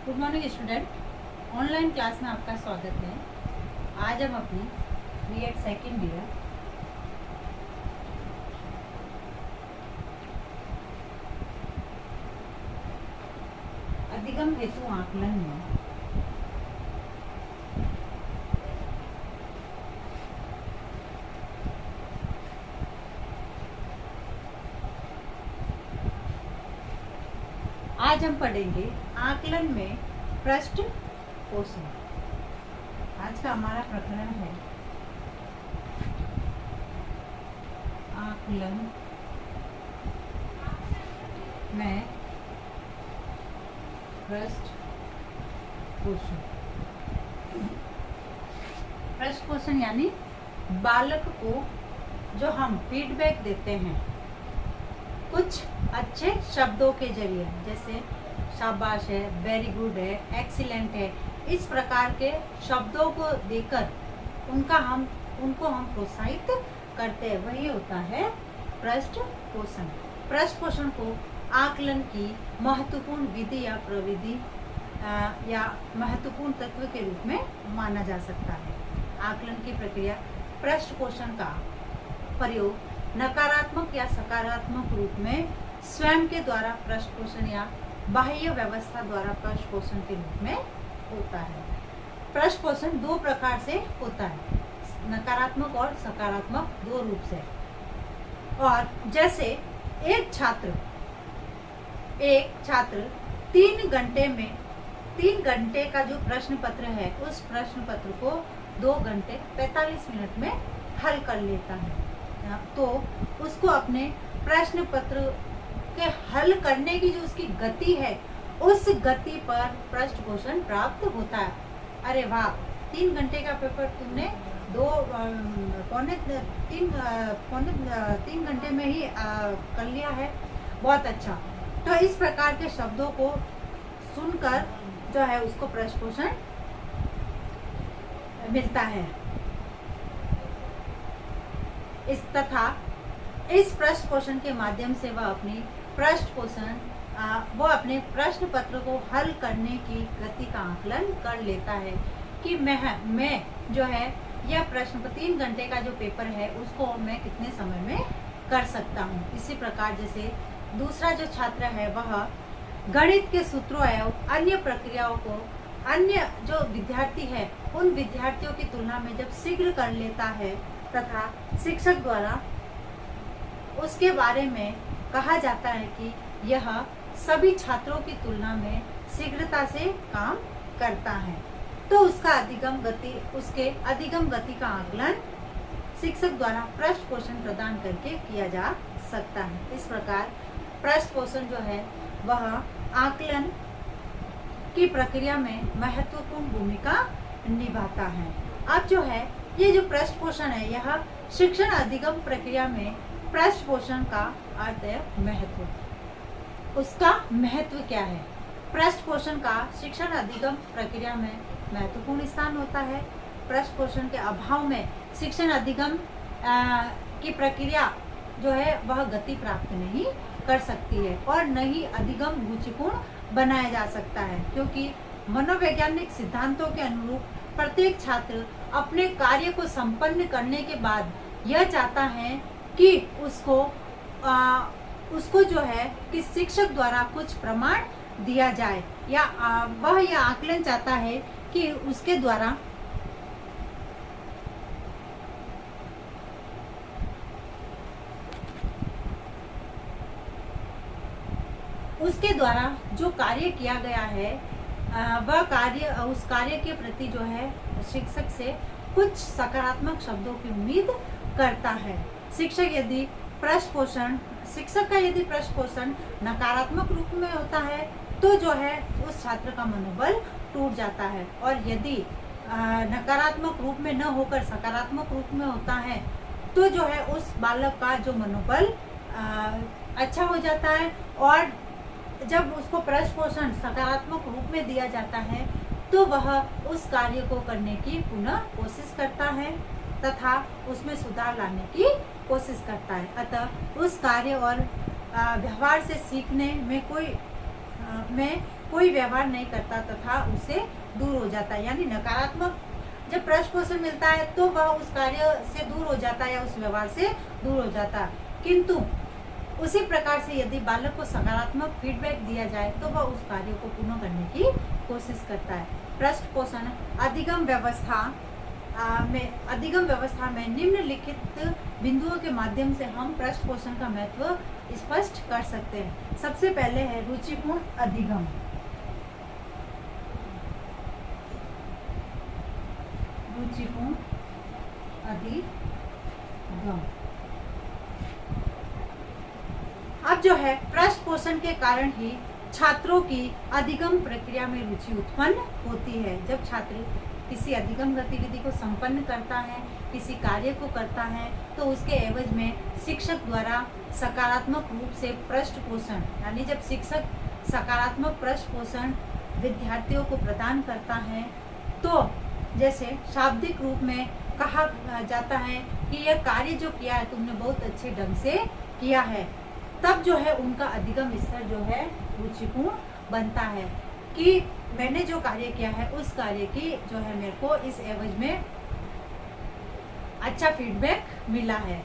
Good morning student, online class में आपका स्वागत है। आज हम अपनी बीएड सेकेंड ईयर अधिगम हेतु आकलन में आज हम पढ़ेंगे आकलन में पृष्ठ पोषण। आज का हमारा प्रकरण है आकलन में पृष्ठ पोषण। पृष्ठ पोषण यानी बालक को जो हम फीडबैक देते हैं कुछ अच्छे शब्दों के जरिए, जैसे शाबाश है, वेरी गुड है, एक्सीलेंट है, इस प्रकार के शब्दों को देकर उनको हम प्रोत्साहित करते हैं, वही होता है पृष्ठ पोषण। पृष्ठ पोषण को आकलन की महत्वपूर्ण विधि या प्रविधि या महत्वपूर्ण तत्व के रूप में माना जा सकता है। आकलन की प्रक्रिया पृष्ठ पोषण का प्रयोग नकारात्मक या सकारात्मक रूप में स्वयं के द्वारा पृष्ठ पोषण या बाह्य व्यवस्था द्वारा पृष्ठ पोषण के रूप में होता है। पृष्ठ पोषण दो प्रकार से होता है, नकारात्मक और सकारात्मक, दो रूप से। और जैसे एक छात्र 3 घंटे का जो प्रश्न पत्र है, उस प्रश्न पत्र को 2 घंटे 45 मिनट में हल कर लेता है, तो उसको अपने प्रश्न पत्र के हल करने की जो उसकी गति है, उस गति पर पृष्ठ पोषण प्राप्त होता है। अरे वाह, 3 घंटे का पेपर तुमने 3 घंटे में ही कर लिया है, बहुत अच्छा। तो इस प्रकार के शब्दों को सुनकर जो है उसको पृष्ठ पोषण मिलता है। इस पृष्ठ पोषण के माध्यम से वह अपने प्रश्न पत्र को हल करने की गति का आकलन कर लेता है कि मैं जो है यह प्रश्न 3 घंटे का जो पेपर है उसको मैं कितने समय में कर सकता हूँ। इसी प्रकार जैसे दूसरा जो छात्र है वह गणित के सूत्रों एवं अन्य प्रक्रियाओं को अन्य जो विद्यार्थी है उन विद्यार्थियों की तुलना में जब शीघ्र कर लेता है तथा शिक्षक द्वारा उसके बारे में कहा जाता है कि यह सभी छात्रों की तुलना में शीघ्रता से काम करता है, तो उसके अधिगम गति का आकलन शिक्षक द्वारा पृष्ठ पोषण प्रदान करके किया जा सकता है। इस प्रकार पृष्ठ पोषण जो है वह आकलन की प्रक्रिया में महत्वपूर्ण भूमिका निभाता है। अब जो है ये जो पृष्ठ पोषण है, यह शिक्षण अधिगम प्रक्रिया में पृष्ठ पोषण का अर्थ है महत्व। उसका महत्व क्या है? पृष्ठ पोषण का शिक्षण अधिगम प्रक्रिया में महत्वपूर्ण स्थान होता है। पृष्ठ पोषण के अभाव में शिक्षण अधिगम की प्रक्रिया जो है वह गति प्राप्त नहीं कर सकती है और न ही अधिगम रुचिपूर्ण बनाया जा सकता है, क्योंकि मनोवैज्ञानिक सिद्धांतों के अनुरूप प्रत्येक छात्र अपने कार्य को संपन्न करने के बाद यह चाहता है कि उसको जो है कि शिक्षक द्वारा कुछ प्रमाण दिया जाए, या वह यह आकलन चाहता है कि उसके द्वारा जो कार्य किया गया है उस कार्य के प्रति जो है शिक्षक से कुछ सकारात्मक शब्दों की उम्मीद करता है। शिक्षक का यदि पृष्ठ पोषण नकारात्मक रूप में होता है तो जो है उस छात्र का मनोबल टूट जाता है, और यदि नकारात्मक रूप में न होकर सकारात्मक रूप में होता है तो जो है उस बालक का जो मनोबल अच्छा हो जाता है, और जब उसको पृष्ठ पोषण सकारात्मक रूप में दिया जाता है तो वह उस कार्य को करने की पुनः कोशिश करता है तथा उसमें सुधार लाने की कोशिश करता है। अतः उस कार्य और व्यवहार से सीखने में कोई में कोई व्यवहार नहीं करता तथा उससे दूर हो जाता है। यानी नकारात्मक जब पृष्ठ पोषण मिलता है तो वह उस कार्य से दूर हो जाता है या उस व्यवहार से दूर हो जाता है। किंतु उसी प्रकार से यदि बालक को सकारात्मक फीडबैक दिया जाए तो वह उस कार्य को पूर्ण करने की कोशिश करता है। पृष्ठ पोषण अधिगम व्यवस्था में निम्नलिखित बिंदुओं के माध्यम से हम पृष्ठ पोषण का महत्व स्पष्ट कर सकते हैं। सबसे पहले है रुचिपूर्ण अधिगम। रुचिपूर्ण अधिगम अब जो है पृष्ठ पोषण के कारण ही छात्रों की अधिगम प्रक्रिया में रुचि उत्पन्न होती है। जब छात्र किसी अधिगम गतिविधि को संपन्न करता है, किसी कार्य को करता है, तो उसके एवज में शिक्षक द्वारा सकारात्मक रूप से पृष्ठ पोषण, यानी जब शिक्षक सकारात्मक पृष्ठ पोषण विद्यार्थियों को प्रदान करता है तो जैसे शाब्दिक रूप में कहा जाता है कि यह कार्य जो किया है तुमने बहुत अच्छे ढंग से किया है, तब जो है उनका अधिगम स्तर जो है रुचिपूर्ण बनता है कि मैंने जो कार्य किया है उस कार्य की जो है मेरे को इस एवज में अच्छा फीडबैक मिला है,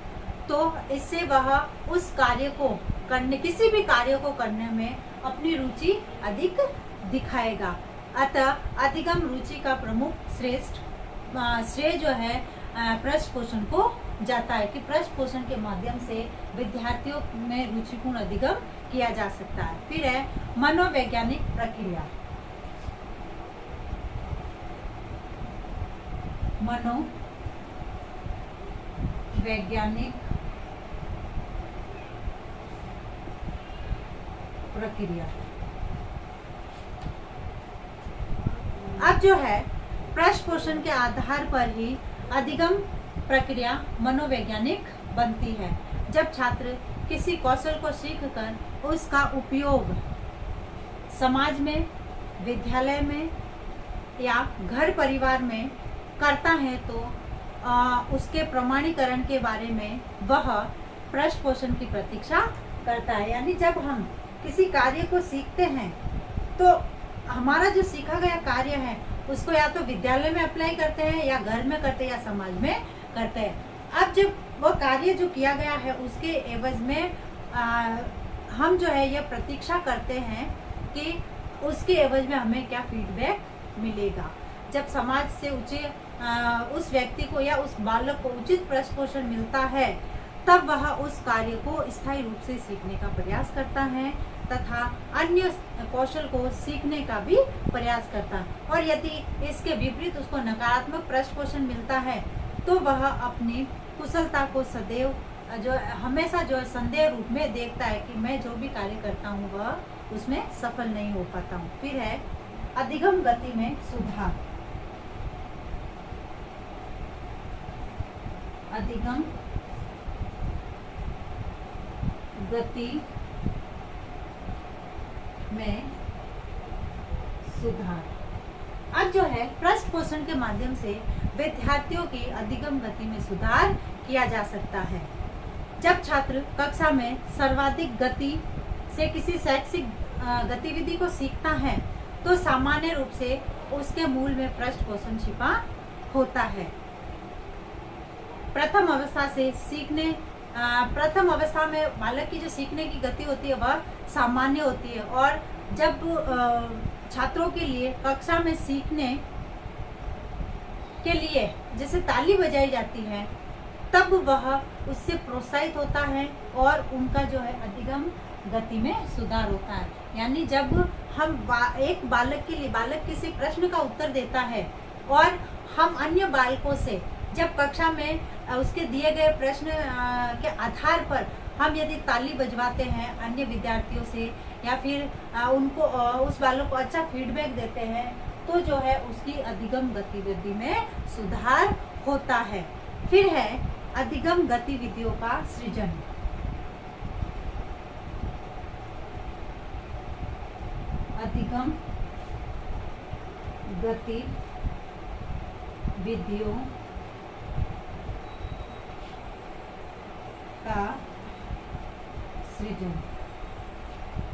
तो इससे वह उस कार्य को करने, किसी भी कार्य को करने में अपनी रुचि अधिक दिखाएगा। अतः अधिगम रुचि का प्रमुख श्रेय जो है पृष्ठ पोषण को जाता है कि पृष्ठ पोषण के माध्यम से विद्यार्थियों में रुचिपूर्ण अधिगम किया जा सकता है। फिर है मनोवैज्ञानिक प्रक्रिया। मनोवैज्ञानिक प्रक्रिया अब जो है पृष्ठ पोषण के आधार पर ही अधिगम प्रक्रिया मनोवैज्ञानिक बनती है। जब छात्र किसी कौशल को सीखकर उसका उपयोग समाज में, विद्यालय में या घर परिवार में करता है तो उसके प्रमाणीकरण के बारे में वह पृष्ठ पोषण की प्रतीक्षा करता है। यानी जब हम किसी कार्य को सीखते हैं तो हमारा जो सीखा गया कार्य है उसको या तो विद्यालय में अप्लाई करते हैं या घर में करते हैं या समाज में करते हैं। अब जब वो कार्य जो किया गया है उसके एवज में हम जो है ये प्रतीक्षा करते हैं कि उसके एवज में हमें क्या फीडबैक मिलेगा। जब समाज से उस व्यक्ति को या उस बालक को उचित पृष्ठ पोषण मिलता है तब वह उस कार्य को स्थायी रूप से सीखने का प्रयास करता है तथा अन्य कौशल को सीखने का भी प्रयास करता है। और यदि इसके विपरीत उसको नकारात्मक पृष्ठ पोषण मिलता है तो वह अपनी कुशलता को सदैव हमेशा संदेह रूप में देखता है कि मैं जो भी कार्य करता हूँ वह उसमें सफल नहीं हो पाता हूँ। फिर है अधिगम गति में सुधार। अधिगम गति में सुधार अब जो है पृष्ठ पोषण के माध्यम से विद्यार्थियों की अधिगम गति में सुधार किया जा सकता है। जब छात्र कक्षा में सर्वाधिक गति से किसी शैक्षिक गतिविधि को सीखता है तो सामान्य रूप से उसके मूल में पृष्ठ पोषण छिपा होता है। प्रथम अवस्था में बालक की जो सीखने की गति होती है वह सामान्य होती है और जब छात्रों के लिए कक्षा में सीखने के लिए जैसे ताली बजाई जाती है तब वह उससे प्रोत्साहित होता है और उनका जो है अधिगम गति में सुधार होता है। यानी जब हम एक बालक किसी प्रश्न का उत्तर देता है और हम अन्य बालकों से जब कक्षा में उसके दिए गए प्रश्न के आधार पर हम यदि ताली बजवाते हैं अन्य विद्यार्थियों से या फिर उनको उस बालक को अच्छा फीडबैक देते हैं तो जो है उसकी अधिगम गतिविधि में सुधार होता है। फिर है अधिगम गतिविधियों का सृजन। अधिगम गतिविधियों का सृजन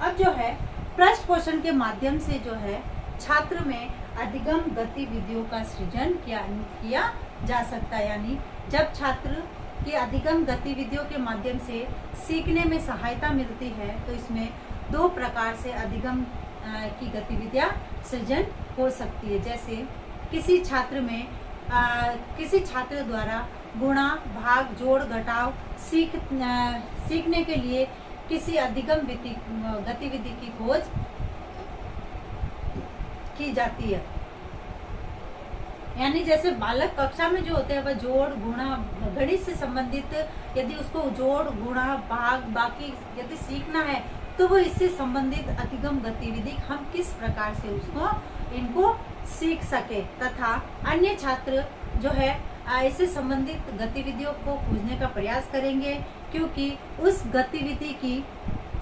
अब जो है पृष्ठ पोषण के माध्यम से जो है छात्र में अधिगम गतिविधियों का सृजन किया जा सकता है। यानी जब छात्र की अधिगम गतिविधियों के माध्यम से सीखने में सहायता मिलती है तो इसमें 2 प्रकार से अधिगम की गतिविधियां सृजन हो सकती है। जैसे किसी छात्र द्वारा गुणा, भाग, जोड़, घटाव सीखने के लिए किसी अधिगम गतिविधि की खोज की जाती है। यानी जैसे बालक कक्षा में जो होते हैं वह जोड़, गुणा, गणित से संबंधित यदि उसको जोड़, गुणा, भाग बाकी यदि सीखना है तो वो इससे संबंधित अधिगम गतिविधि हम किस प्रकार से इनको सीख सके, तथा अन्य छात्र जो है इससे संबंधित गतिविधियों को खोजने का प्रयास करेंगे, क्योंकि उस गतिविधि की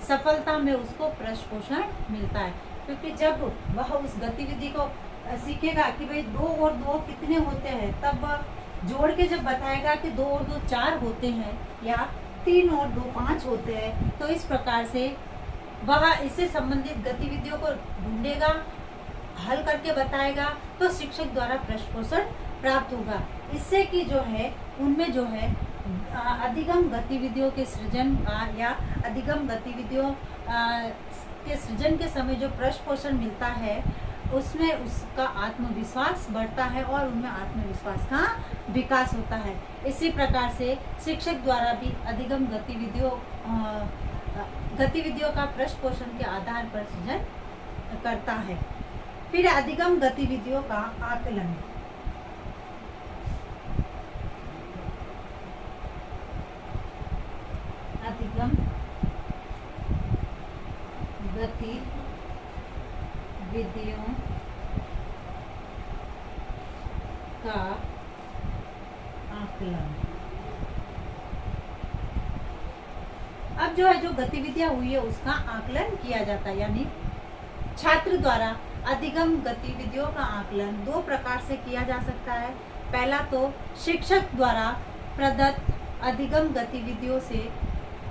सफलता में उसको पृष्ठ पोषण मिलता है। क्योंकि जब वह उस गतिविधि को सीखेगा कि भाई 2 और 2 कितने होते हैं, तब वह जोड़ के जब बताएगा कि 2 और 2 4 होते हैं या 3 और 2 5 होते हैं, तो इस प्रकार से वह इससे संबंधित गतिविधियों को ढूंढेगा, हल करके बताएगा, तो शिक्षक द्वारा पृष्ठ पोषण प्राप्त होगा। इससे कि जो है उनमें जो है अधिगम गतिविधियों के सृजन का या अधिगम गतिविधियों के सृजन के समय जो पृष्ठ पोषण मिलता है उसमें उसका आत्मविश्वास बढ़ता है और उनमें आत्मविश्वास का विकास होता है। इसी प्रकार से शिक्षक द्वारा भी अधिगम गतिविधियों का पृष्ठ पोषण के आधार पर सृजन करता है। फिर अधिगम गतिविधियों का आकलन। अधिगम गतिविधियों का आकलन। अब जो है जो गतिविधियां हुई है उसका आकलन किया जाता है। यानी छात्र द्वारा अधिगम गतिविधियों का आकलन 2 प्रकार से किया जा सकता है। पहला तो शिक्षक द्वारा प्रदत्त अधिगम गतिविधियों से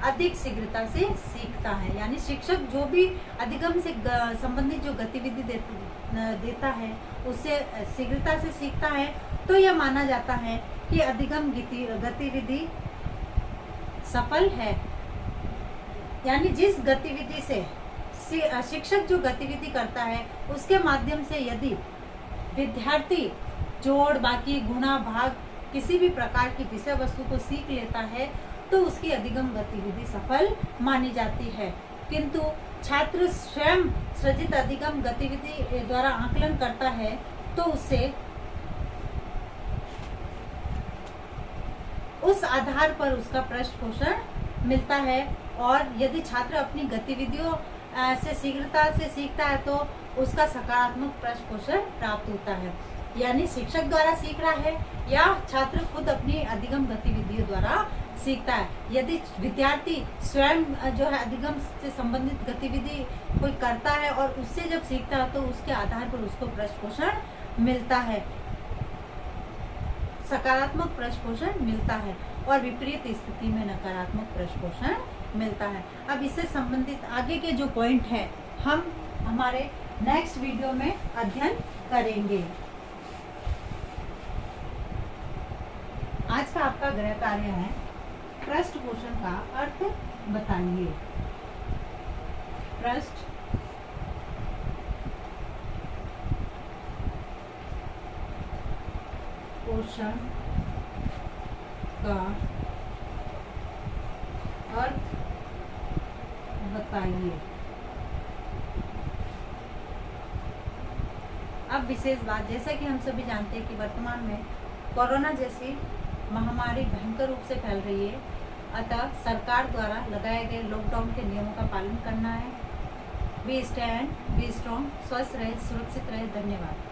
अधिक शीघ्रता से सीखता है। यानी शिक्षक जो भी अधिगम से संबंधित जो गतिविधि देता है उससे शीघ्रता से सीखता है, तो यह माना जाता है कि अधिगम गतिविधि सफल है। यानी जिस गतिविधि से शिक्षक जो गतिविधि करता है उसके माध्यम से यदि विद्यार्थी जोड़, बाकी, गुणा, भाग किसी भी प्रकार की विषय वस्तु को सीख लेता है तो उसकी अधिगम गतिविधि सफल मानी जाती है। किंतु छात्र स्वयं सृजित अधिगम गतिविधि द्वारा आकलन करता है तो उससे उस आधार पर उसका पृष्ठ पोषण मिलता है। और यदि छात्र अपनी गतिविधियों से शीघ्रता से सीखता है तो उसका सकारात्मक पृष्ठ पोषण प्राप्त होता है। यानी शिक्षक द्वारा सीख रहा है या छात्र खुद अपनी अधिगम गतिविधियों द्वारा सीखता है। यदि विद्यार्थी स्वयं जो है अधिगम से संबंधित गतिविधि कोई करता है और उससे जब सीखता है तो उसके आधार पर उसको पृष्ठ पोषण मिलता है, सकारात्मक पृष्ठ पोषण मिलता है, और विपरीत स्थिति में नकारात्मक पृष्ठ पोषण मिलता है। अब इससे संबंधित आगे के जो पॉइंट है हम हमारे नेक्स्ट वीडियो में अध्ययन करेंगे। आज का आपका गृह कार्य है पृष्ठ पोषण का अर्थ बताइए। पृष्ठ पोषण का अर्थ बताइए। अब विशेष बात, जैसा कि हम सभी जानते हैं कि वर्तमान में कोरोना जैसी महामारी भयंकर रूप से फैल रही है, अतः सरकार द्वारा लगाए गए लॉकडाउन के नियमों का पालन करना है। बी स्टैंड, बी स्ट्रॉन्ग, स्वस्थ रहे, सुरक्षित रहे। धन्यवाद।